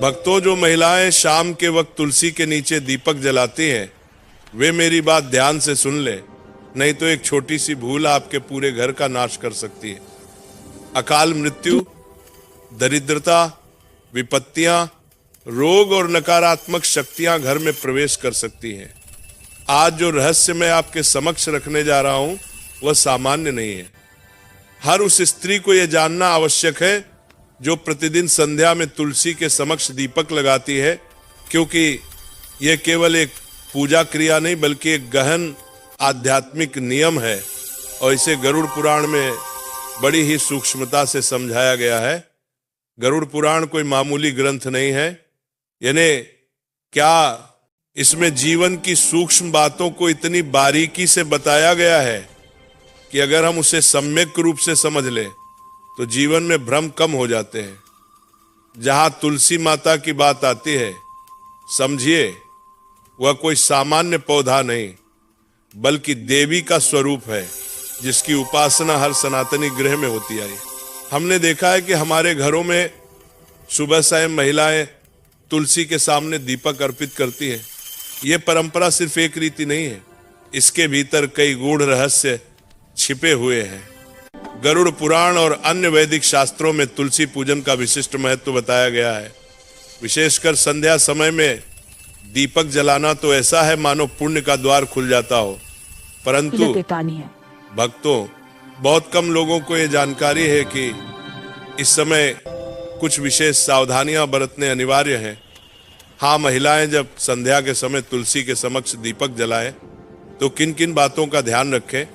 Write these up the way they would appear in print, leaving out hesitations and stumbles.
भक्तों, जो महिलाएं शाम के वक्त तुलसी के नीचे दीपक जलाती हैं, वे मेरी बात ध्यान से सुन ले, नहीं तो एक छोटी सी भूल आपके पूरे घर का नाश कर सकती है। अकाल मृत्यु, दरिद्रता, विपत्तियां, रोग और नकारात्मक शक्तियां घर में प्रवेश कर सकती हैं। आज जो रहस्य मैं आपके समक्ष रखने जा रहा हूं, वह सामान्य नहीं है। हर उस स्त्री को यह जानना आवश्यक है जो प्रतिदिन संध्या में तुलसी के समक्ष दीपक लगाती है, क्योंकि यह केवल एक पूजा क्रिया नहीं बल्कि एक गहन आध्यात्मिक नियम है और इसे गरुड़ पुराण में बड़ी ही सूक्ष्मता से समझाया गया है। गरुड़ पुराण कोई मामूली ग्रंथ नहीं है, यानी क्या इसमें जीवन की सूक्ष्म बातों को इतनी बारीकी से बताया गया है कि अगर हम उसे सम्यक रूप से समझ लें तो जीवन में भ्रम कम हो जाते हैं। जहां तुलसी माता की बात आती है, समझिए वह कोई सामान्य पौधा नहीं बल्कि देवी का स्वरूप है, जिसकी उपासना हर सनातनी गृह में होती आई। हमने देखा है कि हमारे घरों में सुबह सायं महिलाएं तुलसी के सामने दीपक अर्पित करती हैं। ये परंपरा सिर्फ एक रीति नहीं है, इसके भीतर कई गूढ़ रहस्य छिपे हुए हैं। गरुड़ पुराण और अन्य वैदिक शास्त्रों में तुलसी पूजन का विशिष्ट महत्व बताया गया है। विशेषकर संध्या समय में दीपक जलाना तो ऐसा है मानो पुण्य का द्वार खुल जाता हो। परंतु भक्तों, बहुत कम लोगों को यह जानकारी है कि इस समय कुछ विशेष सावधानियां बरतने अनिवार्य हैं। हाँ, महिलाएं जब संध्या के समय तुलसी के समक्ष दीपक जलाएं तो किन किन बातों का ध्यान रखें,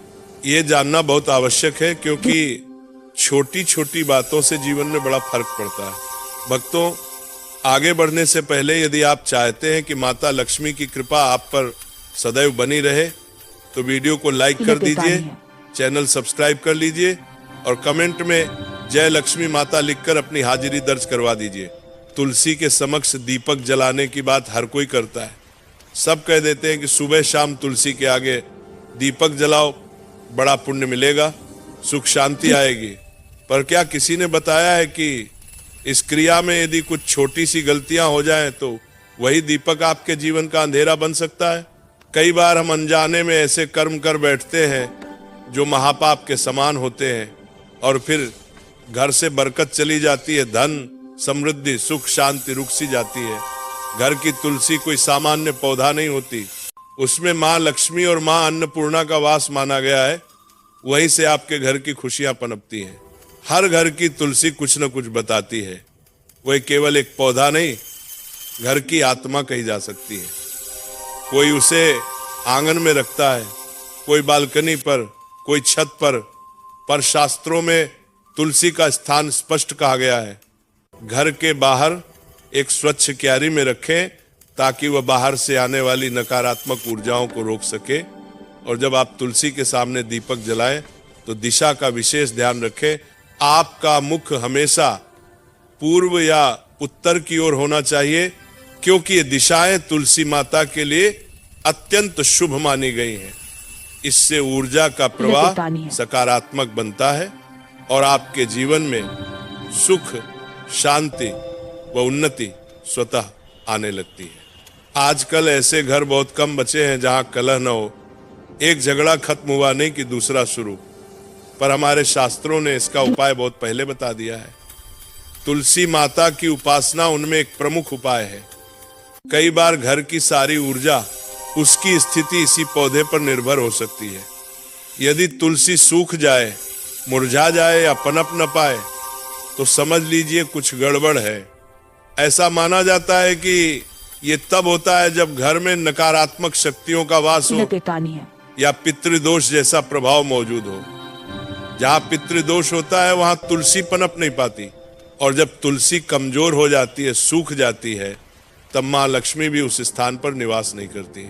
ये जानना बहुत आवश्यक है, क्योंकि छोटी छोटी बातों से जीवन में बड़ा फर्क पड़ता है। भक्तों, आगे बढ़ने से पहले यदि आप चाहते हैं कि माता लक्ष्मी की कृपा आप पर सदैव बनी रहे तो वीडियो को लाइक कर दीजिए, चैनल सब्सक्राइब कर लीजिए और कमेंट में जय लक्ष्मी माता लिखकर अपनी हाजिरी दर्ज करवा दीजिए। तुलसी के समक्ष दीपक जलाने की बात हर कोई करता है। सब कह देते हैं कि सुबह शाम तुलसी के आगे दीपक जलाओ, बड़ा पुण्य मिलेगा, सुख शांति आएगी। पर क्या किसी ने बताया है कि इस क्रिया में यदि कुछ छोटी सी गलतियां हो जाएं तो वही दीपक आपके जीवन का अंधेरा बन सकता है। कई बार हम अनजाने में ऐसे कर्म कर बैठते हैं जो महापाप के समान होते हैं और फिर घर से बरकत चली जाती है, धन समृद्धि सुख शांति रुक सी जाती है। घर की तुलसी कोई सामान्य पौधा नहीं होती, उसमें माँ लक्ष्मी और माँ अन्नपूर्णा का वास माना गया है। वहीं से आपके घर की खुशियां पनपती हैं। हर घर की तुलसी कुछ न कुछ बताती है। वह केवल एक पौधा नहीं, घर की आत्मा कही जा सकती है। कोई उसे आंगन में रखता है, कोई बालकनी पर, कोई छत पर शास्त्रों में तुलसी का स्थान स्पष्ट कहा गया है। घर के बाहर एक स्वच्छ क्यारी में रखें ताकि वह बाहर से आने वाली नकारात्मक ऊर्जाओं को रोक सके। और जब आप तुलसी के सामने दीपक जलाएं तो दिशा का विशेष ध्यान रखें। आपका मुख हमेशा पूर्व या उत्तर की ओर होना चाहिए, क्योंकि ये दिशाएं तुलसी माता के लिए अत्यंत शुभ मानी गई हैं। इससे ऊर्जा का प्रवाह सकारात्मक बनता है और आपके जीवन में सुख शांति व उन्नति स्वतः आने लगती है। आजकल ऐसे घर बहुत कम बचे हैं जहां कलह न हो। एक झगड़ा खत्म हुआ नहीं कि दूसरा शुरू, पर हमारे शास्त्रों ने इसका उपाय बहुत पहले बता दिया है। तुलसी माता की उपासना उनमें एक प्रमुख उपाय है। कई बार घर की सारी ऊर्जा, उसकी स्थिति इसी पौधे पर निर्भर हो सकती है। यदि तुलसी सूख जाए, मुरझा जाए या पनप न पाए तो समझ लीजिए कुछ गड़बड़ है। ऐसा माना जाता है कि ये तब होता है जब घर में नकारात्मक शक्तियों का वास हो या पितृदोष जैसा प्रभाव मौजूद हो। जहां पितृदोष होता है वहां तुलसी पनप नहीं पाती, और जब तुलसी कमजोर हो जाती है, सूख जाती है, तब मां लक्ष्मी भी उस स्थान पर निवास नहीं करती।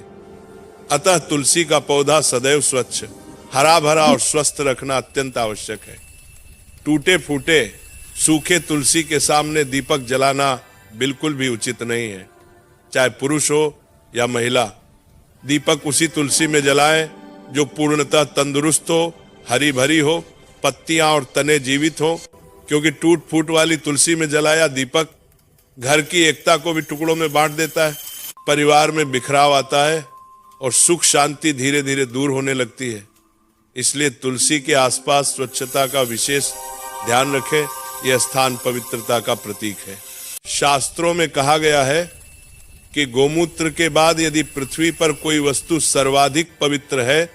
अतः तुलसी का पौधा सदैव स्वच्छ, हरा भरा और स्वस्थ रखना अत्यंत आवश्यक है। टूटे फूटे सूखे तुलसी के सामने दीपक जलाना बिल्कुल भी उचित नहीं है। चाहे पुरुष हो या महिला, दीपक उसी तुलसी में जलाएं जो पूर्णतः तंदुरुस्त हो, हरी भरी हो, पत्तियां और तने जीवित हो, क्योंकि टूट फूट वाली तुलसी में जलाया दीपक घर की एकता को भी टुकड़ों में बांट देता है, परिवार में बिखराव आता है और सुख शांति धीरे धीरे दूर होने लगती है। इसलिए तुलसी के आसपास स्वच्छता का विशेष ध्यान रखें। यह स्थान पवित्रता का प्रतीक है। शास्त्रों में कहा गया है कि गोमूत्र के बाद यदि पृथ्वी पर कोई वस्तु सर्वाधिक पवित्र है